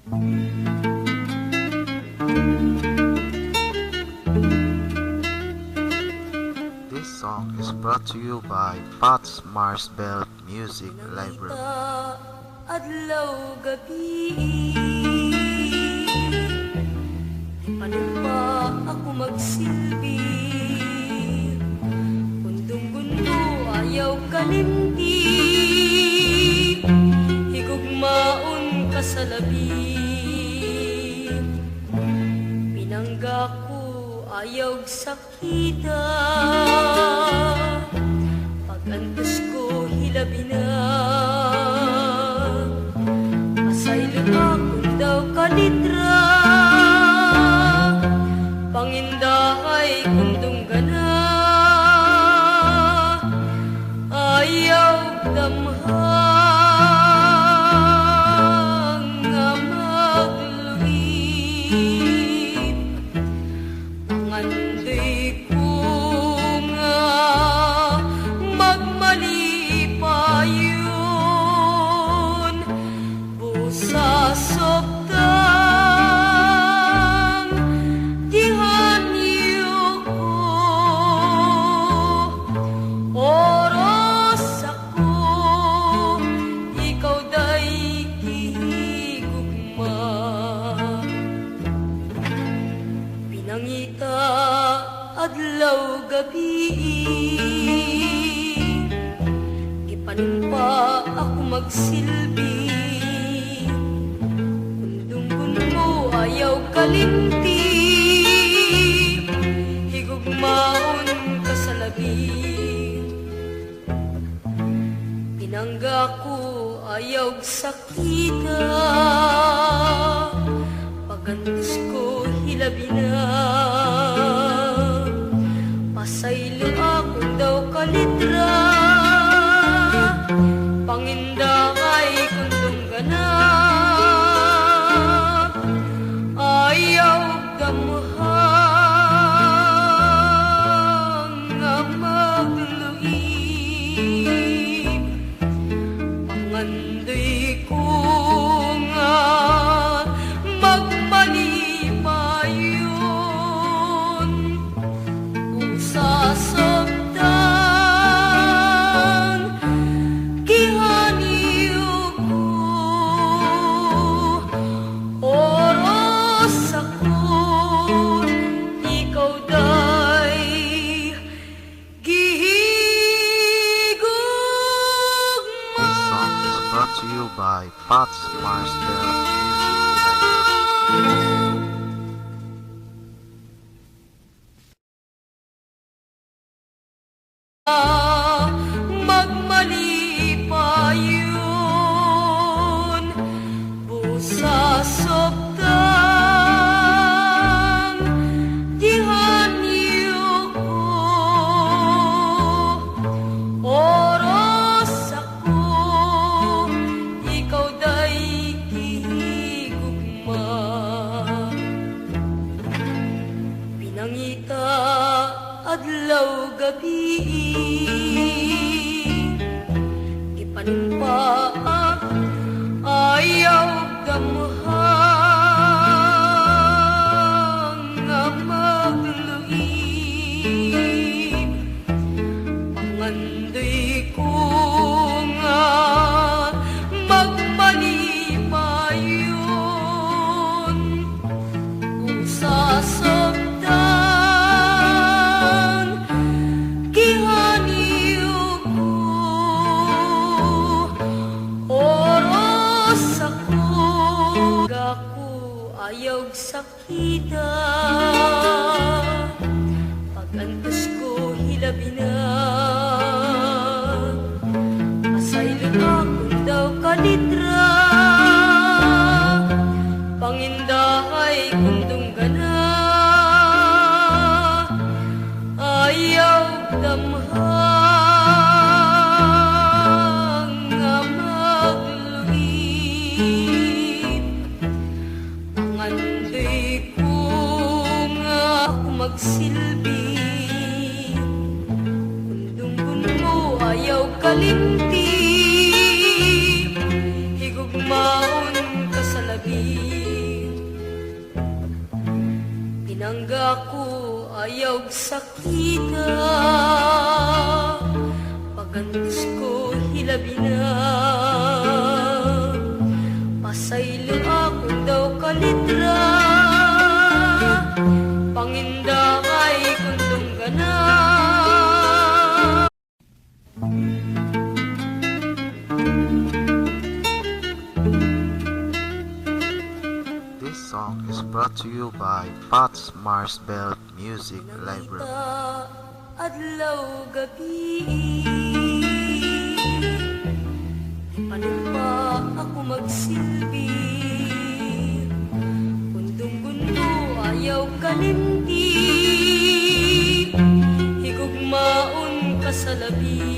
This song is brought to you by Pat's Marsbell Music Library. Adlaw gabi, paano pa ako magsilbi? Kundong-gundo ayaw kalimti, higugmaon ka sa labi. Pinangga ko ayaw sakita, pag-antos ko hilabi na. Akong daw kalitra, pangindahay kundong gana, ayaw damhang nga magluhit. Pangandoy ko nga magmali pa yun, busa sobtang dihanyo ko, oras ako, ikaw day gihigugma. Pinangita adlaw gabi, gipanumpa ako magsilbi. Ayaw kalimti, higugmaon ka sa labi. Pinangga ko ayaw sakita, pagantos ko hilabi na. Pasaylo ako daw kalitra, pangindahay kundong gana, ayaw damhang nga magluhit. Pangandoy ko nga magmali pa yun, busa sobtang gihaniyo ko, oras ako, ikaw day gihigugma. This song is brought to you by Pat's Marsbell Music Magmali pa yun, busa sobtang dihanyo ko, oras ako, ikaw day gihigugma. Pinangita adlaw gabi, ipanumpa ayaw damhang nga magluhit. Pangandoy ko nga magmali pa yun, busa sobtang gihaniyo ko, oras ako, gaku ayaw sakita, pag-antos ko hilabi na. Pasaylo akong daw kalitra, pangindahay kundong gana, ayaw damhang nga magluhit. Pangandoy ko nga ako magsilbi, kundong-gundo ayaw kalimti, higugmaon ka sa labi. ayaw sakita, pagantos ko hilabi na. Pasaylo ako daw kalitra, panginda kay kundong gana. This song is brought to you by Pat's Marsbell Music Library. Adlaw gabi, paano pa ako magsilbi? Kundong-gundo ayaw kalimti, higugmaon ka sa labi.